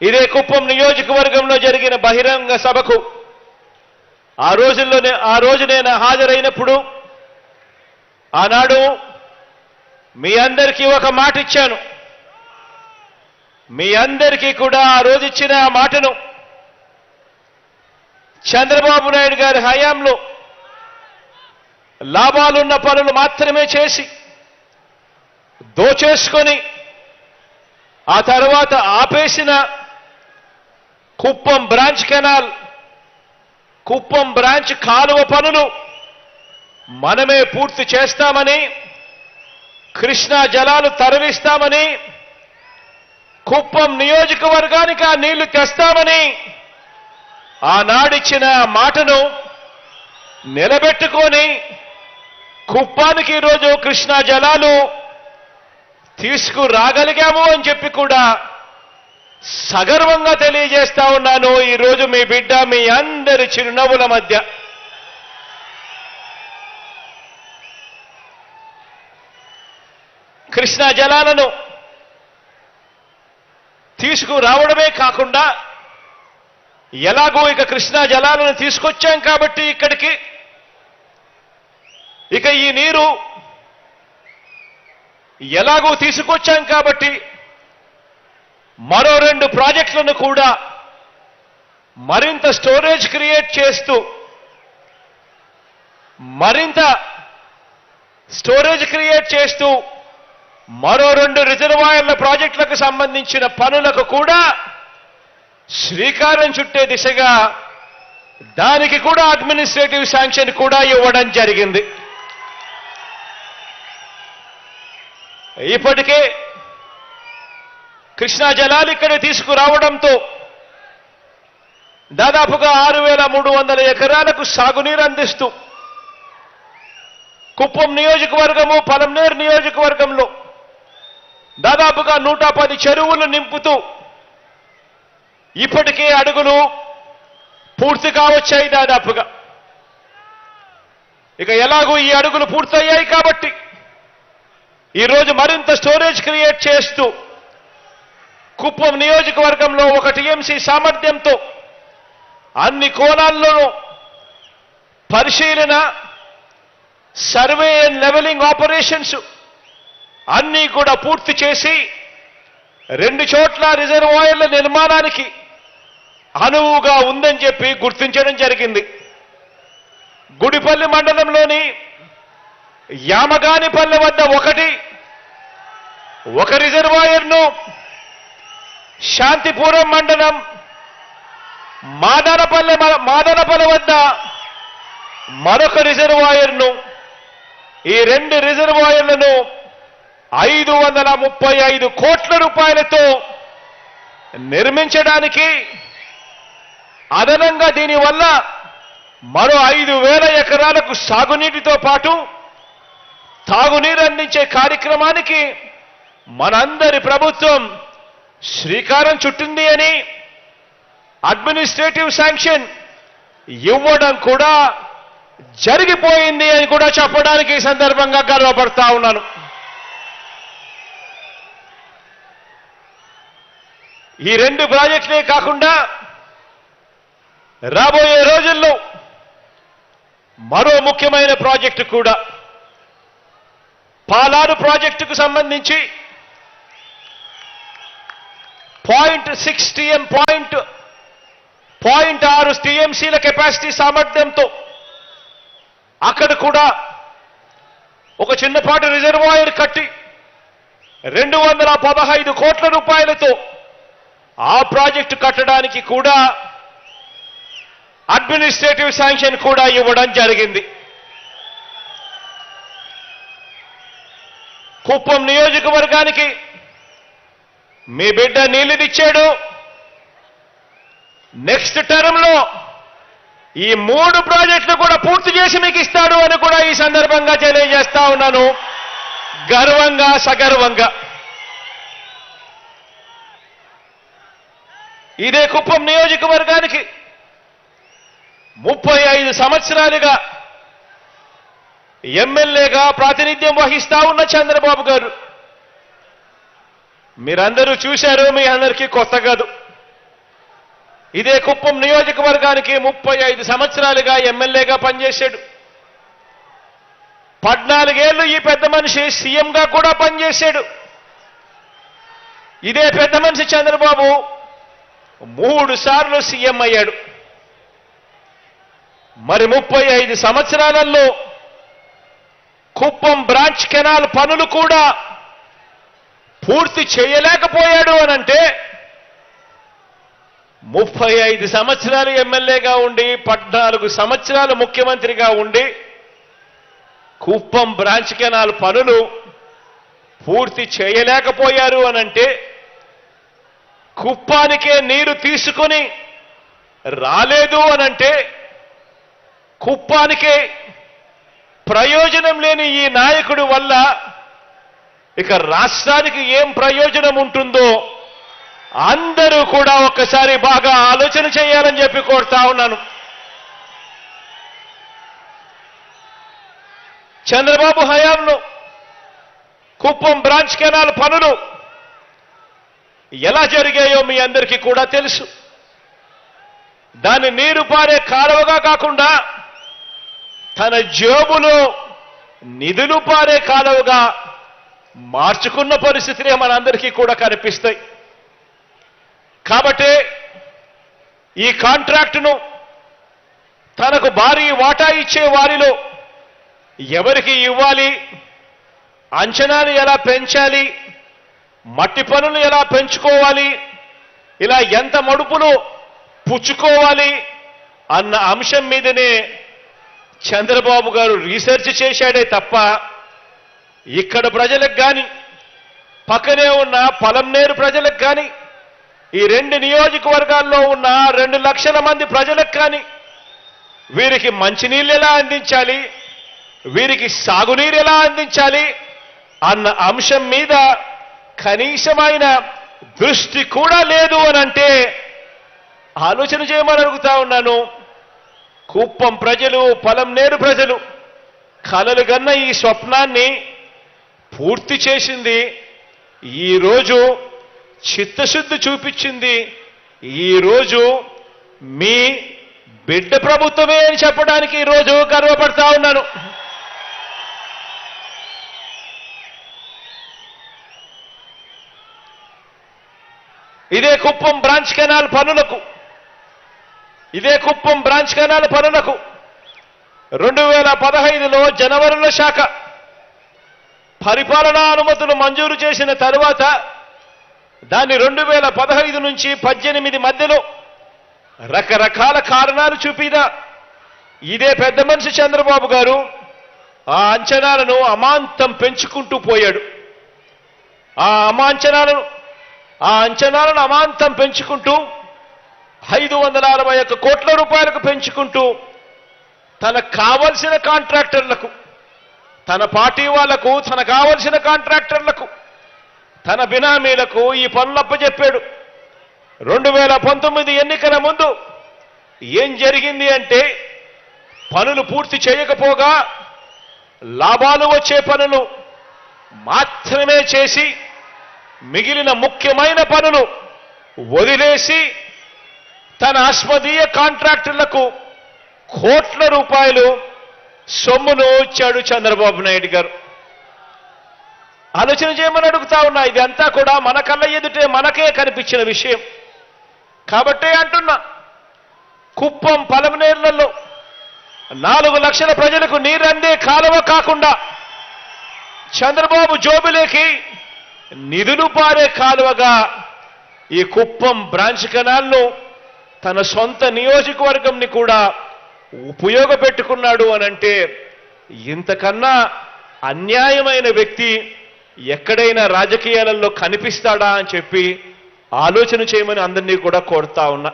ఇదే కుప్పం నియోజకవర్గంలో జరిగిన బహిరంగ సభకు ఆ రోజు నేను హాజరైనప్పుడు ఆనాడు మీ అందరికీ ఒక మాట ఇచ్చాను. మీ అందరికీ కూడా ఆ రోజు ఇచ్చిన ఆ మాటను చంద్రబాబు నాయుడు గారి హయాంలో లాభాలున్న పనులు మాత్రమే చేసి దోచేసుకొని ఆ తర్వాత ఆపేసిన Kuppam branch canal, Kuppam branch కాలువ పనులు మనమే పూర్తి చేస్తామని, కృష్ణా జలాలు తరలిస్తామని, కుప్పం నియోజకవర్గానికి ఆ నీళ్లు తెస్తామని ఆనాడిచ్చిన మాటను నిలబెట్టుకొని కుప్పానికి ఈరోజు కృష్ణా జలాలు తీసుకురాగలిగాము అని చెప్పి కూడా సగర్వంగా తెలియజేస్తా ఉన్నాను. ఈరోజు మీ బిడ్డ మీ అందరి చిరునవ్వుల మధ్య కృష్ణా జలాలను తీసుకురావడమే కాకుండా ఎలాగో ఇక కృష్ణా జలాలను తీసుకొచ్చాం కాబట్టి ఇక్కడికి ఇక ఈ నీరు ఎలాగో తీసుకొచ్చాం కాబట్టి మరో 2 ప్రాజెక్టులను కూడా మరింత స్టోరేజ్ క్రియేట్ చేస్తూ మరో 2 రిజర్వాయర్ల ప్రాజెక్టులకు సంబంధించిన పనులకు కూడా శ్రీకారం చుట్టే దిశగా దానికి కూడా అడ్మినిస్ట్రేటివ్ శాంక్షన్ కూడా ఇవ్వడం జరిగింది. ఇప్పటికే కృష్ణా జలాలు ఇక్కడ తీసుకురావడంతో దాదాపుగా 6,300 ఎకరాలకు సాగునీరు అందిస్తూ కుప్పం నియోజకవర్గము, పలమనేరు నియోజకవర్గంలో దాదాపుగా 110 చెరువులు నింపుతూ ఇప్పటికే అడుగులు పూర్తిగా వచ్చాయి దాదాపుగా. ఇక ఎలాగూ ఈ అడుగులు పూర్తయ్యాయి కాబట్టి ఈరోజు మరింత స్టోరేజ్ క్రియేట్ చేస్తూ కుప్పం నియోజకవర్గంలో 1 టీఎంసీ సామర్థ్యంతో అన్ని కోణాల్లోనూ పరిశీలన, సర్వే అండ్ లెవెలింగ్ ఆపరేషన్స్ అన్నీ కూడా పూర్తి చేసి 2 చోట్ల రిజర్వాయర్ల నిర్మాణానికి అనువుగా ఉందని చెప్పి గుర్తించడం జరిగింది. గుడిపల్లి మండలంలోని యామగానిపల్లె వద్ద ఒక రిజర్వాయర్ను, శాంతిపురం మండలం మాదనపల్లె వద్ద మరొక రిజర్వాయర్ను, ఈ 2 రిజర్వాయర్లను 535 కోట్ల రూపాయలతో నిర్మించడానికి, అదనంగా దీనివల్ల మరో 5,000 ఎకరాలకు సాగునీటితో పాటు తాగునీరు అందించే కార్యక్రమానికి మనందరి ప్రభుత్వం శ్రీకారం చుట్టింది అని అడ్మినిస్ట్రేటివ్ శాంక్షన్ ఇవ్వడం కూడా జరిగిపోయింది అని కూడా చెప్పడానికి ఈ సందర్భంగా గర్వపడతా ఉన్నాను. ఈ 2 ప్రాజెక్టులే కాకుండా రాబోయే రోజుల్లో మరో ముఖ్యమైన ప్రాజెక్టు కూడా పాలారు ప్రాజెక్టుకు సంబంధించి 0.6 టీఎంసీల కెపాసిటీ సామర్థ్యంతో అక్కడ కూడా ఒక చిన్నపాటి రిజర్వాయర్ కట్టి 215 కోట్ల రూపాయలతో ఆ ప్రాజెక్టు కట్టడానికి కూడా అడ్మినిస్ట్రేటివ్ శాంక్షన్ కూడా ఇవ్వడం జరిగింది. కుప్పం నియోజకవర్గానికి మీ బిడ్డ నీళ్లునిచ్చాడు. నెక్స్ట్ టర్మ్లో ఈ 3 ప్రాజెక్టులు కూడా పూర్తి చేసి మీకు ఇస్తాడు అని కూడా ఈ సందర్భంగా తెలియజేస్తా ఉన్నాను, గర్వంగా సగర్వంగా. ఇదే కుప్పం నియోజకవర్గానికి 35 సంవత్సరాలుగా ఎమ్మెల్యేగా ప్రాతినిధ్యం వహిస్తా ఉన్న చంద్రబాబు గారు, మీరందరూ చూశారు, మీ అందరికీ కొత్త కాదు. ఇదే కుప్పం నియోజకవర్గానికి 35 సంవత్సరాలుగా ఎమ్మెల్యేగా పనిచేశాడు. 14 ఏళ్లు ఈ పెద్ద మనిషి సీఎంగా కూడా పనిచేశాడు. ఇదే పెద్ద మనిషి చంద్రబాబు 3 సార్లు సీఎం అయ్యాడు. మరి 35 సంవత్సరాలలో కుప్పం బ్రాంచ్ కెనాల్ పనులు కూడా పూర్తి చేయలేకపోయాడు అనంటే 35 సంవత్సరాలు ఎమ్మెల్యేగా ఉండి 14 సంవత్సరాలు ముఖ్యమంత్రిగా ఉండి కుప్పం బ్రాంచ్ కెనాల్ పనులు పూర్తి చేయలేకపోయారు అనంటే కుప్పానికే నీరు తీసుకొని రాలేదు అనంటే కుప్పానికే ప్రయోజనం లేని ఈ నాయకుడి వల్ల ఇక రాష్ట్రానికి ఏం ప్రయోజనం ఉంటుందో అందరూ కూడా ఒక్కసారి బాగా ఆలోచన చేయాలని చెప్పి కోరుతా ఉన్నాను. చంద్రబాబు హయాంలో కుప్పం బ్రాంచ్ కెనాల్ పనులు ఎలా జరిగాయో మీ అందరికీ కూడా తెలుసు. దాన్ని నీరు పారే కాలువగా కాకుండా తన జేబులో నిధులు పారే కాలువగా మార్చుకున్న పరిస్థితులే మనందరికీ కూడా కనిపిస్తాయి. కాబట్టి ఈ కాంట్రాక్టును తనకు భారీ వాటా ఇచ్చే వారిలో ఎవరికి ఇవ్వాలి, అంచనాలు ఎలా పెంచాలి, మట్టి పనులు ఎలా పెంచుకోవాలి, ఇలా ఎంత మడుపులు పుచ్చుకోవాలి అన్న అంశం మీదనే చంద్రబాబు గారు రీసెర్చ్ చేశాడే తప్ప ఇక్కడ ప్రజలకు కానీ పక్కనే ఉన్న పలంనేరు ప్రజలకు కానీ ఈ 2 నియోజకవర్గాల్లో ఉన్న 2 లక్షల మంది ప్రజలకు కానీ వీరికి మంచినీళ్ళు ఎలా అందించాలి, వీరికి సాగునీరు ఎలా అందించాలి అన్న అంశం మీద కనీసమైన దృష్టి కూడా లేదు అనంటే ఆలోచన చేయమని అడుగుతా ఉన్నాను. కుప్పం ప్రజలు, పలంనేరు ప్రజలు కలలు గన్న ఈ స్వప్నాన్ని పూర్తి చేసింది ఈరోజు చిత్తశుద్ధి చూపించింది ఈరోజు మీ బిడ్డ ప్రభుత్వమే అని చెప్పడానికి ఈరోజు గర్వపడతా ఉన్నాను. ఇదే కుప్పం బ్రాంచ్ కెనాల్ పనులకు 2015లో జనవరిలో శాఖ పరిపాలనా అనుమతులు మంజూరు చేసిన తరువాత దాన్ని 2015 నుంచి 18 మధ్యలో రకరకాల కారణాలు చూపినా ఇదే పెద్ద మనిషి చంద్రబాబు గారు ఆ అంచనాలను అమాంతం పెంచుకుంటూ పోయాడు. ఆ అంచనాలను అమాంతం పెంచుకుంటూ 561 కోట్ల రూపాయలకు పెంచుకుంటూ తనకు కావలసిన కాంట్రాక్టర్లకు, తన పార్టీ వాళ్లకు, తనకు కావలసిన కాంట్రాక్టర్లకు, తన బినామీలకు ఈ పనులప్పచెప్పాడు. 2019 ఎన్నికల ముందు ఏం జరిగింది అంటే పనులు పూర్తి చేయకపోగా లాభాలు వచ్చే పనులు మాత్రమే చేసి మిగిలిన ముఖ్యమైన పనులు వదిలేసి తన అస్మదీయ కాంట్రాక్టర్లకు కోట్ల రూపాయలు సొమ్మును ఇచ్చాడు చంద్రబాబు నాయుడు గారు. ఆలోచన చేయమని అడుగుతా ఉన్నా. ఇదంతా కూడా మన కళ్ళ ఎదుటే మనకే కనిపించిన విషయం కాబట్టే అంటున్నా. కుప్పం పలమనేర్లలో 4 లక్షల ప్రజలకు నీరందే కాలువ కాకుండా చంద్రబాబు జోబులేకి నిధులు పారే కాలువగా ఈ కుప్పం బ్రాంచ్ కెనాల్ను తన సొంత నియోజకవర్గంని కూడా ఉపయోగపెట్టుకున్నాడు అనంటే ఇంతకన్నా అన్యాయమైన వ్యక్తి ఎక్కడైనా రాజకీయాలలో కనిపిస్తాడా అని చెప్పి ఆలోచన చేయమని అందరినీ కూడా కోరుతా ఉన్నా.